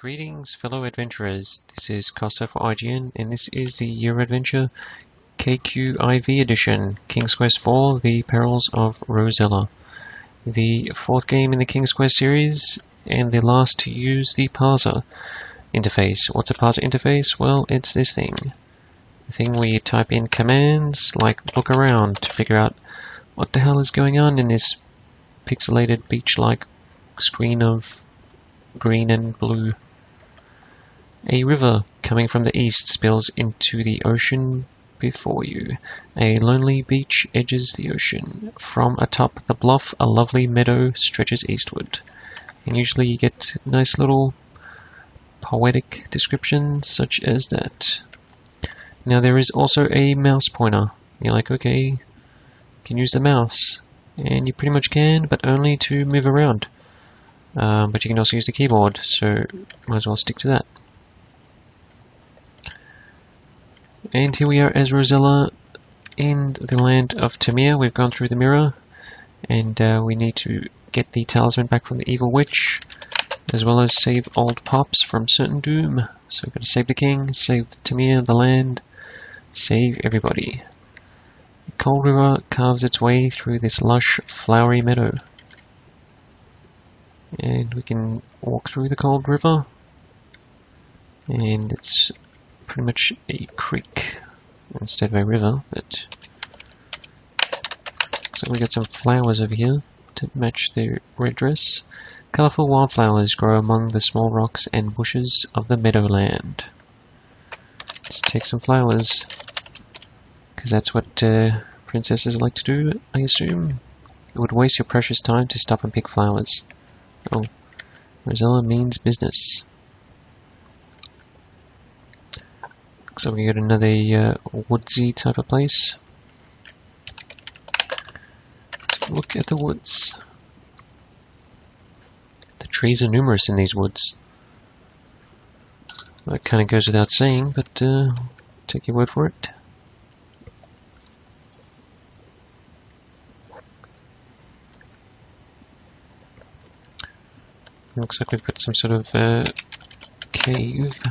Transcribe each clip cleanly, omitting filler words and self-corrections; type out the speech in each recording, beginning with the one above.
Greetings, fellow adventurers. This is Kosta for IGN, and this is the Year Adventure KQIV edition, King's Quest IV: The Perils of Rosella. The fourth game in the King's Quest series, and the last to use the parser interface. What's a parser interface? Well, it's this thing. The thing where you type in commands, like look around, to figure out what the hell is going on in this pixelated beach-like screen of green and blue. A river coming from the east spills into the ocean before you. A lonely beach edges the ocean. From atop the bluff, a lovely meadow stretches eastward. And usually you get nice little poetic descriptions such as that. Now there is also a mouse pointer. You're like, okay, you can use the mouse. And you pretty much can, but only to move around. But you can also use the keyboard, so might as well stick to that. And here we are as Rosella in the land of Tamir. We've gone through the mirror, and we need to get the talisman back from the evil witch, as well as save old Pops from certain doom. So we've got to save the king, save Tamir, the land, save everybody. The cold river carves its way through this lush, flowery meadow. And we can walk through the cold river, and it's pretty much a creek instead of a river, but so we got some flowers over here to match the red dress. Colourful wildflowers grow among the small rocks and bushes of the meadowland. Let's take some flowers, because that's what princesses like to do, I assume. It would waste your precious time to stop and pick flowers. Oh, Rosella means business. So we got another woodsy type of place. Let's look at the woods. The trees are numerous in these woods. That kind of goes without saying, but take your word for it. Looks like we've got some sort of cave.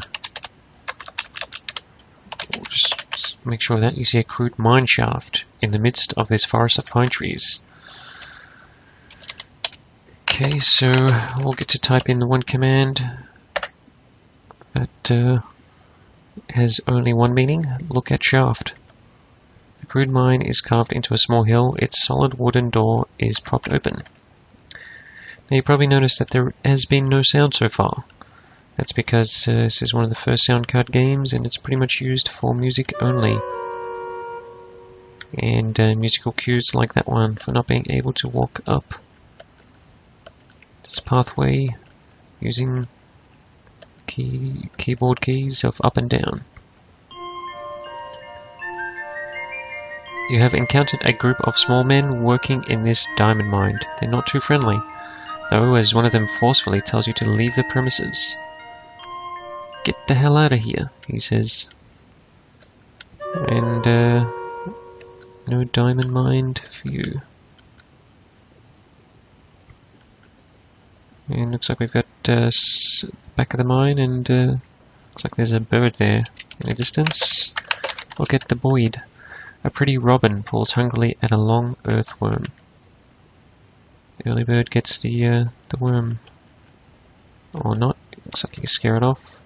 Just make sure that you see a crude mine shaft in the midst of this forest of pine trees. Okay, so we'll get to type in the one command that has only one meaning. Look at shaft. The crude mine is carved into a small hill. Its solid wooden door is propped open. Now you probably noticed that there has been no sound so far. That's because this is one of the first sound card games, and it's pretty much used for music only. And musical cues like that one for not being able to walk up this pathway using keyboard keys of up and down. You have encountered a group of small men working in this diamond mine. They're not too friendly, though, as one of them forcefully tells you to leave the premises. Get the hell out of here, he says. And, no diamond mine for you. And looks like we've got the back of the mine, and looks like there's a bird there in the distance. Look at the Boyd. A pretty robin pulls hungrily at a long earthworm. The early bird gets the worm. Or not. Looks like you can scare it off.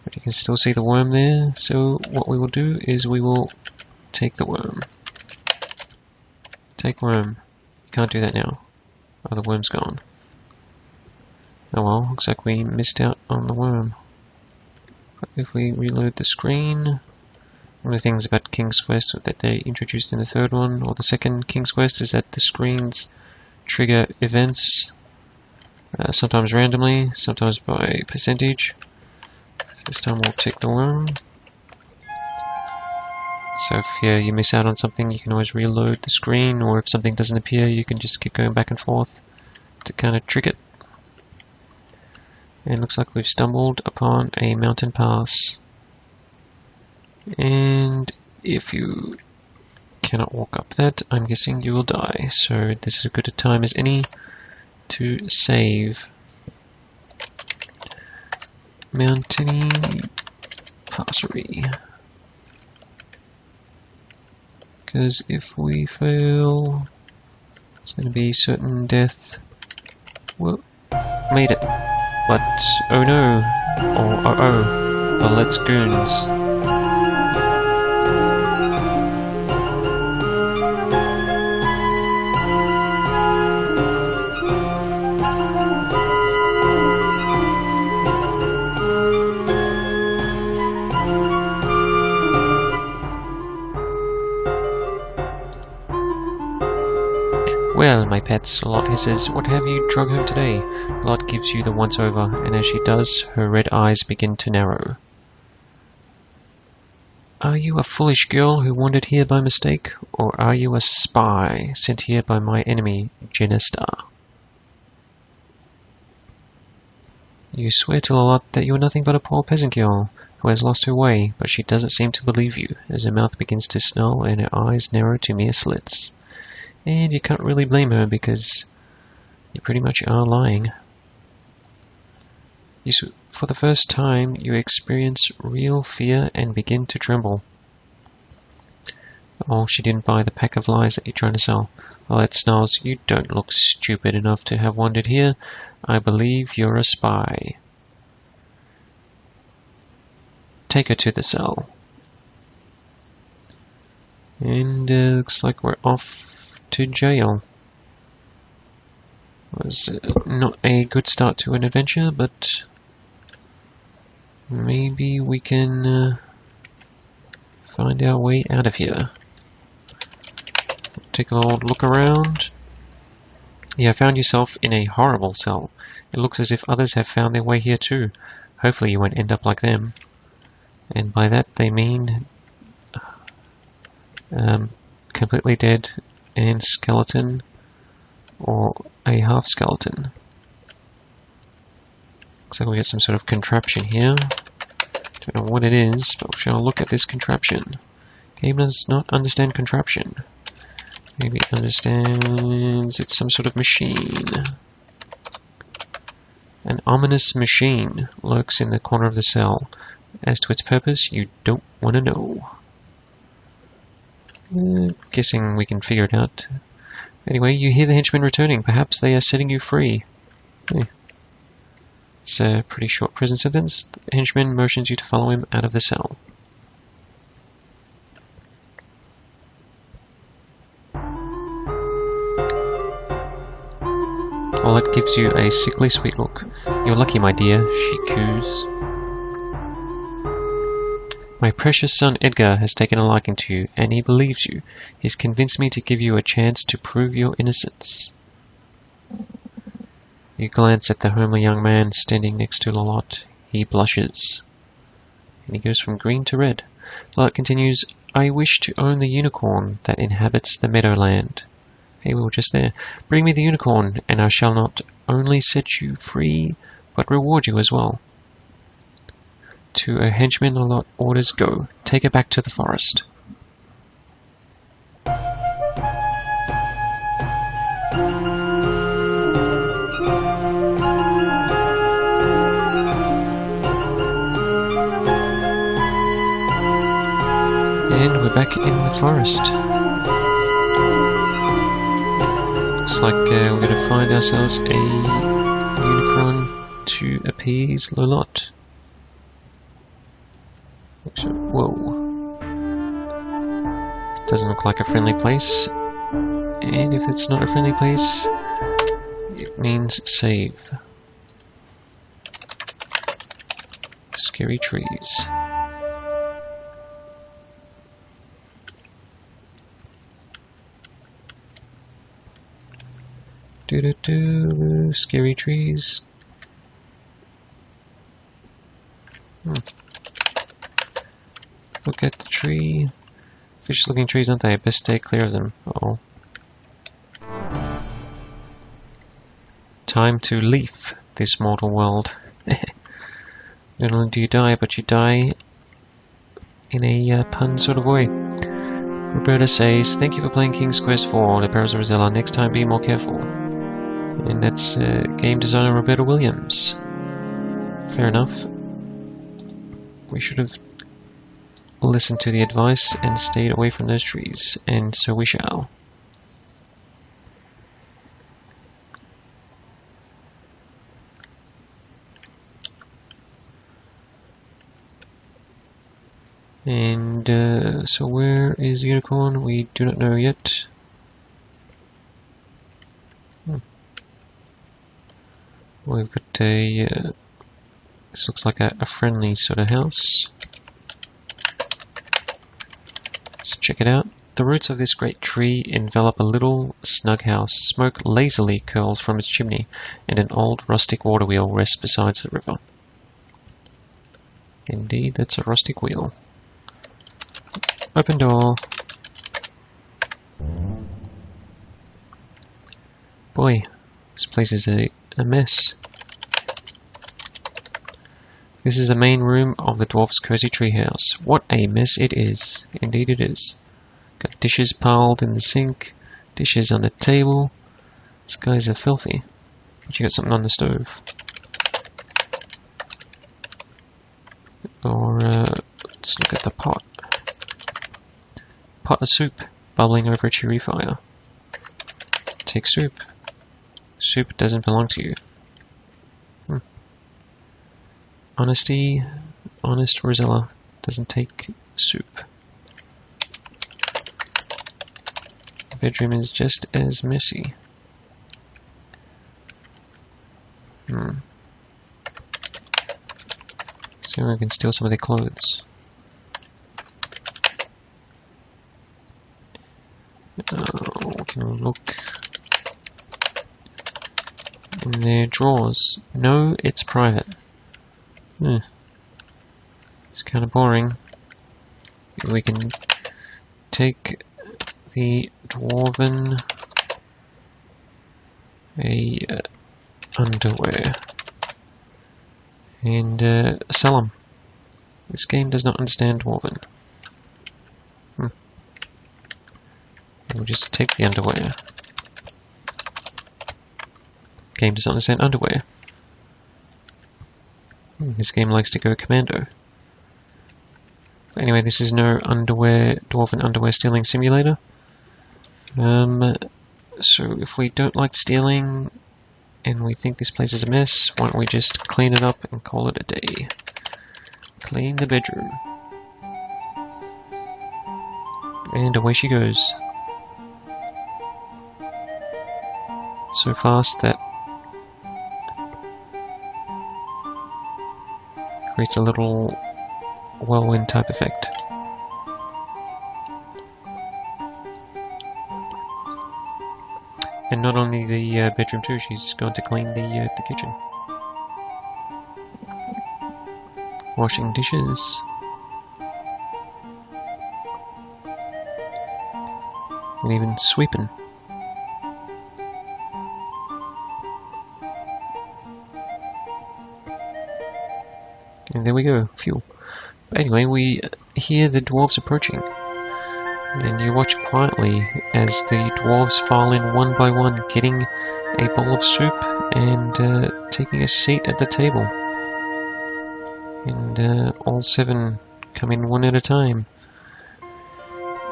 But you can still see the worm there, so what we will do is we will take the worm. Take worm. You can't do that now. Oh, the worm's gone. Oh well, looks like we missed out on the worm. But if we reload the screen, one of the things about King's Quest that they introduced in the third one, or the second King's Quest, is that the screens trigger events, sometimes randomly, sometimes by percentage. This time we'll take the worm. So if you miss out on something, you can always reload the screen, or if something doesn't appear, you can just keep going back and forth to kind of trick it. And it looks like we've stumbled upon a mountain pass. And if you cannot walk up that, I'm guessing you will die. So this is as good a time as any to save. Mountainy passery. Because if we fail, it's going to be certain death. Whoa, made it. But, oh no, or oh, the Let's Goons. Well, my pets, Lolotte hisses, what have you drug home today? Lolotte gives you the once-over, and as she does, her red eyes begin to narrow. Are you a foolish girl who wandered here by mistake, or are you a spy sent here by my enemy, Genesta? You swear to Lolotte that you are nothing but a poor peasant girl who has lost her way, but she doesn't seem to believe you, as her mouth begins to snarl and her eyes narrow to mere slits. And you can't really blame her because you pretty much are lying. For the first time, you experience real fear and begin to tremble. Oh, she didn't buy the pack of lies that you're trying to sell. Lolotte snarls, you don't look stupid enough to have wandered here. I believe you're a spy. Take her to the cell. And looks like we're off to jail. Was not a good start to an adventure, but maybe we can find our way out of here. Take a little look around. You have found yourself in a horrible cell. It looks as if others have found their way here too. Hopefully you won't end up like them. And by that they mean completely dead and skeleton, or a half skeleton. Looks like we get some sort of contraption here. Don't know what it is, but we shall look at this contraption. Game does not understand contraption. Maybe it understands it's some sort of machine. An ominous machine lurks in the corner of the cell. As to its purpose, you don't want to know. Guessing we can figure it out. Anyway, you hear the henchmen returning. Perhaps they are setting you free. Hey. It's a pretty short prison sentence. The henchman motions you to follow him out of the cell. Lolotte gives you a sickly sweet look. You're lucky, my dear, she coos. My precious son Edgar has taken a liking to you, and he believes you. He's convinced me to give you a chance to prove your innocence. You glance at the homely young man standing next to Lolotte. He blushes. And he goes from green to red. Lolotte continues, I wish to own the unicorn that inhabits the meadowland. Hey, we were just there. Bring me the unicorn, and I shall not only set you free, but reward you as well. To a henchman, Lolotte orders go. Take her back to the forest. And we're back in the forest. Looks like we're going to find ourselves a unicorn to appease Lolotte. Whoa. Doesn't look like a friendly place. And if it's not a friendly place, it means save. Scary trees. Do-do-do, scary trees. Look at the tree. Vicious looking trees, aren't they? Best stay clear of them. Uh-oh. Time to leave this mortal world. Not only do you die, but you die in a pun sort of way. Roberta says, thank you for playing King's Quest IV, The Perils of Rosella. Next time be more careful. And that's game designer Roberta Williams. Fair enough. We should have listened to the advice and stayed away from those trees, and so we shall. And so where is the unicorn? We do not know yet. We've got a, this looks like a friendly sort of house. Let's check it out. The roots of this great tree envelop a little snug house. Smoke lazily curls from its chimney, and an old rustic water wheel rests beside the river. Indeed, that's a rustic wheel. Open door. Boy, this place is a mess. This is the main room of the dwarf's cozy treehouse. What a mess it is. Indeed it is. Got dishes piled in the sink, dishes on the table. These guys are filthy. But you got something on the stove. Or, let's look at the pot. Pot of soup, bubbling over a cheery fire. Take soup. Soup doesn't belong to you. Honesty, honest Rosella doesn't take soup. The bedroom is just as messy. So we can steal some of their clothes. We can look in their drawers. No, it's private. It's kind of boring. We can take the dwarven underwear and sell them. This game does not understand dwarven. We'll just take the underwear. Game does not understand underwear. This game likes to go commando. But anyway, this is no dwarven underwear stealing simulator. So if we don't like stealing and we think this place is a mess, why don't we just clean it up and call it a day? Clean the bedroom. And away she goes. So fast that creates a little whirlwind type effect. And not only the bedroom too, she's going to clean the kitchen. Washing dishes. And even sweeping. And there we go, fuel. But anyway, we hear the dwarves approaching. And you watch quietly as the dwarves file in one by one, getting a bowl of soup and taking a seat at the table. And all 7 come in one at a time.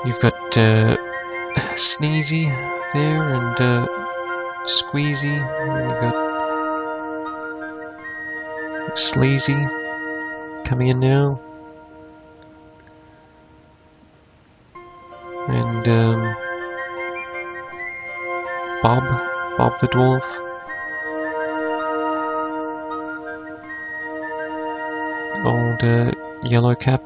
You've got Sneezy there and Squeezy, and you've got Sleazy coming in now. And Bob the dwarf. Old Yellow Cap.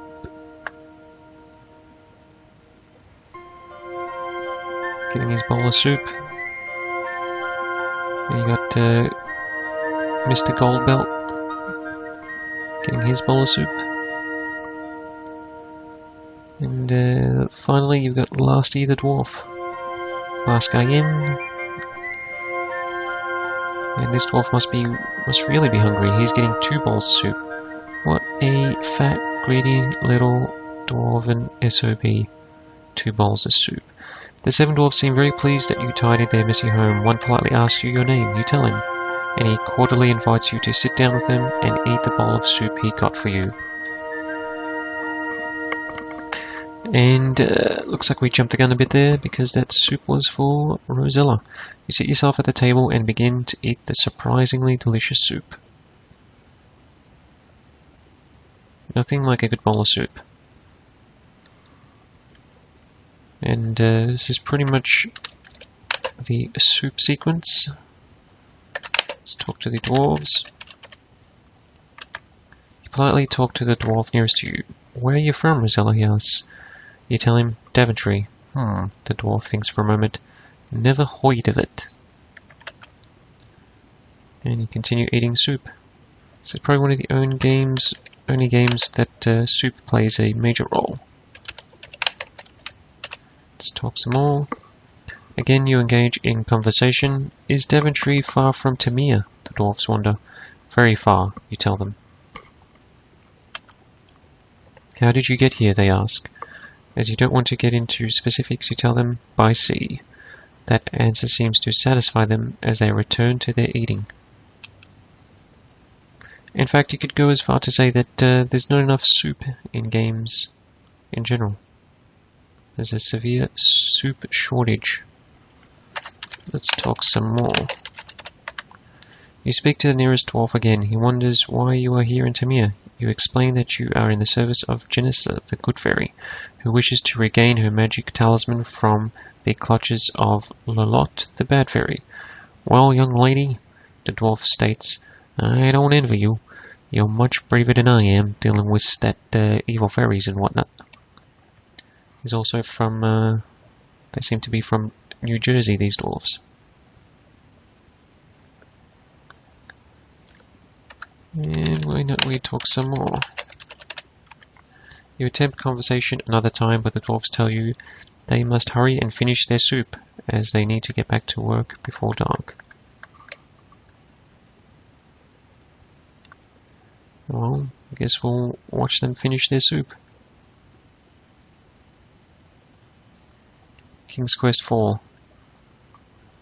Getting his bowl of soup. And you got Mr. Goldbelt getting his bowl of soup. And finally you've got Lasty the dwarf. Last guy in. And this dwarf must really be hungry. He's getting 2 bowls of soup. What a fat, greedy little dwarven SOB. 2 bowls of soup. The 7 dwarfs seem very pleased that you tidied their messy home. One politely asks you your name. You tell him. And he cordially invites you to sit down with him and eat the bowl of soup he got for you. And looks like we jumped the gun a bit there because that soup was for Rosella. You sit yourself at the table and begin to eat the surprisingly delicious soup. Nothing like a good bowl of soup. And this is pretty much the soup sequence. Let's talk to the dwarves. You politely talk to the dwarf nearest to you. Where are you from, Rosella? He asks. You tell him, Daventry. The dwarf thinks for a moment. Never heard of it. And you continue eating soup. This is probably one of the only games that soup plays a major role. Let's talk some more. Again, you engage in conversation. Is Daventry far from Tamir? The dwarfs wonder. Very far, you tell them. How did you get here? They ask. As you don't want to get into specifics, you tell them, by sea. That answer seems to satisfy them as they return to their eating. In fact, you could go as far to say that there's not enough soup in games in general. There's a severe soup shortage. Let's talk some more. You speak to the nearest dwarf again. He wonders why you are here in Tamir. You explain that you are in the service of Janissa, the good fairy, who wishes to regain her magic talisman from the clutches of Lolotte, the bad fairy. Well, young lady, the dwarf states, I don't envy you. You're much braver than I am, dealing with that evil fairies and whatnot. He's also from, they seem to be from New Jersey, these dwarves. And why not we talk some more? You attempt conversation another time, but the dwarves tell you they must hurry and finish their soup, as they need to get back to work before dark. Well, I guess we'll watch them finish their soup. King's Quest IV.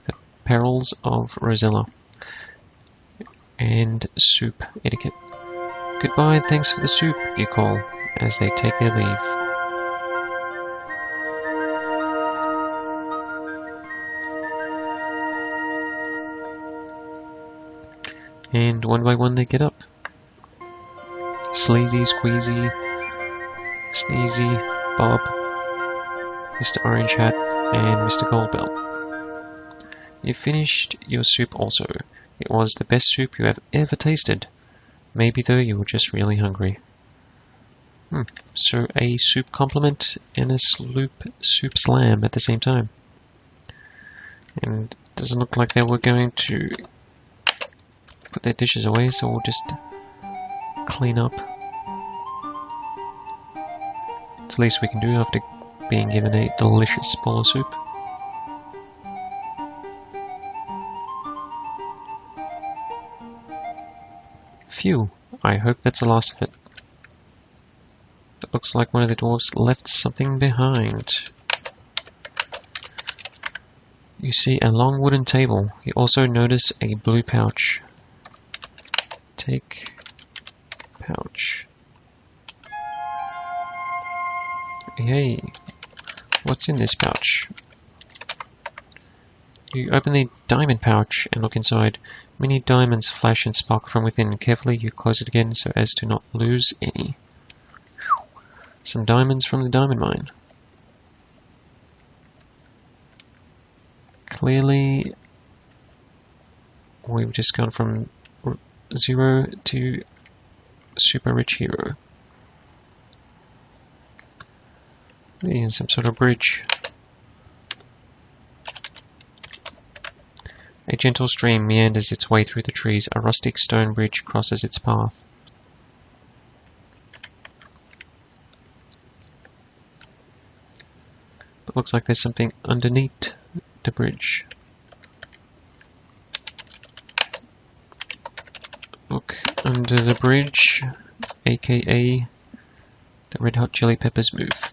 The Perils of Rosella. And soup etiquette. Goodbye and thanks for the soup, you call, as they take their leave. And one by one they get up. Sleazy, Squeezy, Sneezy, Bob, Mr. Orange Hat, and Mr. Goldbell. You finished your soup also. It was the best soup you have ever tasted. Maybe though you were just really hungry. So a soup compliment and a soup slam at the same time. And it doesn't look like they were going to put their dishes away, so we'll just clean up. It's the least we can do after being given a delicious bowl of soup. Phew, I hope that's the last of it. It looks like one of the dwarves left something behind. You see a long wooden table. You also notice a blue pouch. Take pouch. Hey, what's in this pouch? You open the diamond pouch and look inside. Many diamonds flash and sparkle from within. Carefully you close it again so as to not lose any. Some diamonds from the diamond mine. Clearly, we've just gone from 0 to super rich hero. And some sort of bridge. A gentle stream meanders its way through the trees. A rustic stone bridge crosses its path. But looks like there's something underneath the bridge. Look under the bridge, aka the Red Hot Chili Peppers move.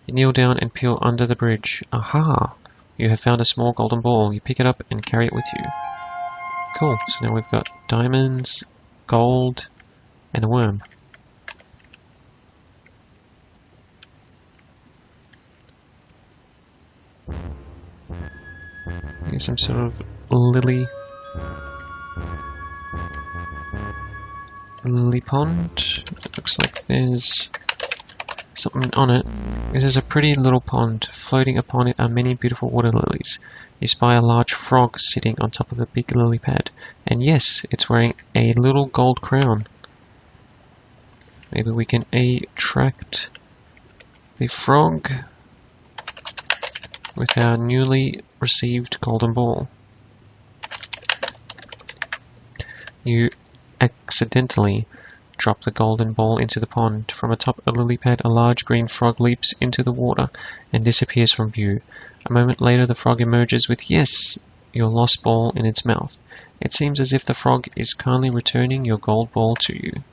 You kneel down and peel under the bridge. Aha! You have found a small golden ball. You pick it up and carry it with you. Cool, so now we've got diamonds, gold, and a worm. some sort of lily pond. It looks like there's something on it. This is a pretty little pond. Floating upon it are many beautiful water lilies. You spy a large frog sitting on top of a big lily pad. And yes, it's wearing a little gold crown. Maybe we can attract the frog with our newly received golden ball. You accidentally drop the golden ball into the pond. From atop a lily pad, a large green frog leaps into the water and disappears from view. A moment later, the frog emerges with, yes, your lost ball in its mouth. It seems as if the frog is kindly returning your gold ball to you.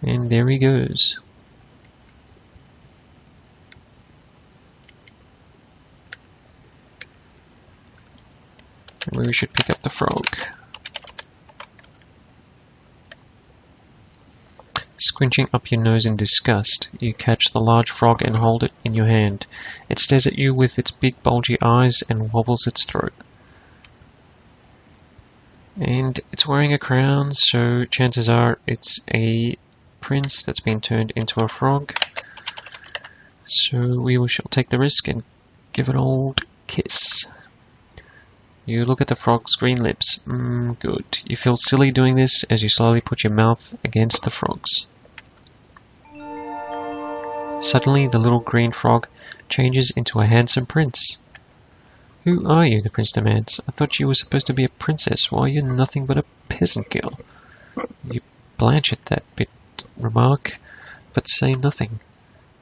And there he goes. We should pick up the frog. Squinching up your nose in disgust, you catch the large frog and hold it in your hand. It stares at you with its big bulgy eyes and wobbles its throat. And it's wearing a crown, so chances are it's a prince that's been turned into a frog. So we shall take the risk and give an old kiss. You look at the frog's green lips. Good. You feel silly doing this as you slowly put your mouth against the frog's. Suddenly, the little green frog changes into a handsome prince. Who are you? The prince demands. I thought you were supposed to be a princess. Why are you nothing but a peasant girl? You blanch at that bit remark, but say nothing.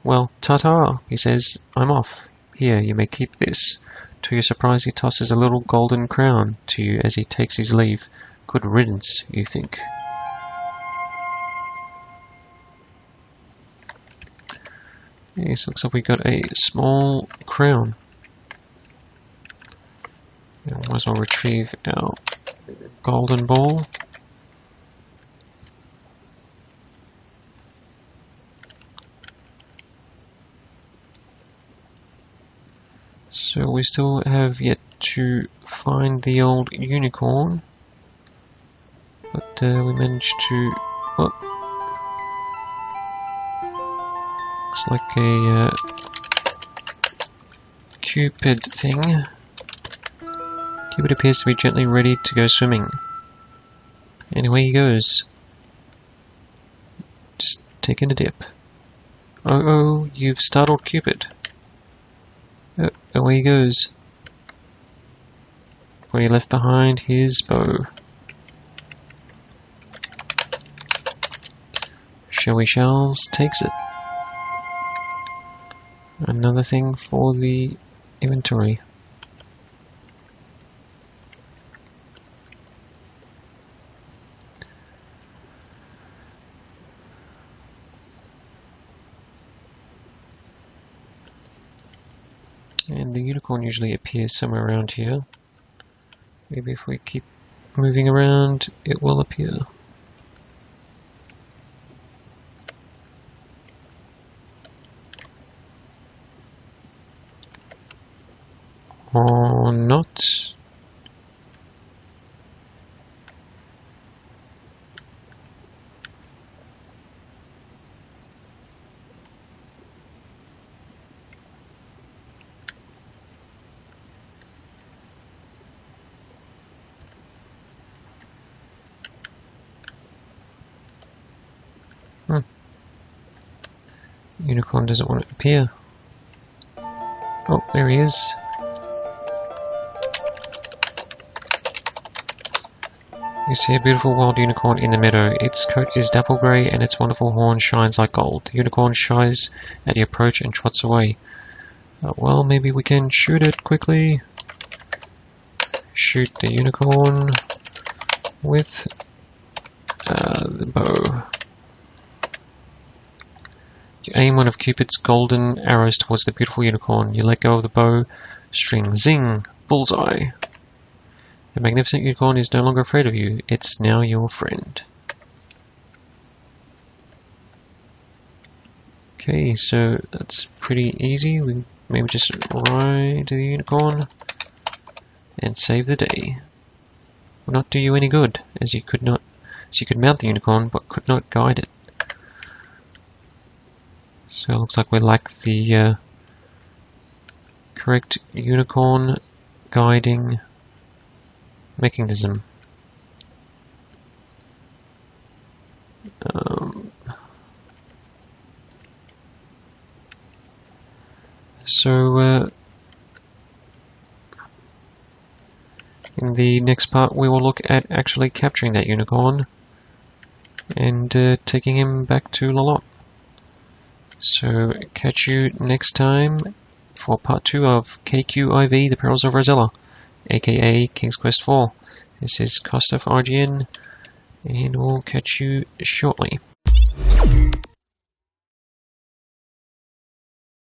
Well, ta-ta, he says. I'm off. Here, you may keep this. To your surprise, he tosses a little golden crown to you as he takes his leave. Good riddance, you think. Yes, looks like we got a small crown. Now, might as well retrieve our golden ball. So we still have yet to find the old unicorn, but we managed to. Oh, looks like a Cupid thing. Cupid appears to be gently ready to go swimming. And away he goes. Just taking a dip. Oh, you've startled Cupid. Away he goes. Where he left behind his bow. Shells takes it. Another thing for the inventory. And the unicorn usually appears somewhere around here. Maybe if we keep moving around, it will appear. Or not. Unicorn doesn't want to appear. Oh, there he is. You see a beautiful wild unicorn in the meadow. Its coat is dapple grey and its wonderful horn shines like gold. The unicorn shies at your approach and trots away. Well, maybe we can shoot it quickly. Shoot the unicorn with the bow. You aim one of Cupid's golden arrows towards the beautiful unicorn. You let go of the bow string. Zing! Bullseye! The magnificent unicorn is no longer afraid of you. It's now your friend. Okay, so that's pretty easy. We maybe just ride the unicorn and save the day. Will not do you any good, as you could mount the unicorn but could not guide it. So it looks like we lack the correct unicorn guiding mechanism. In the next part we will look at actually capturing that unicorn and taking him back to Lolotte. So catch you next time for part 2 of KQIV, The Perils of Rosella, aka King's Quest IV. This is Kosta for IGN, and we'll catch you shortly.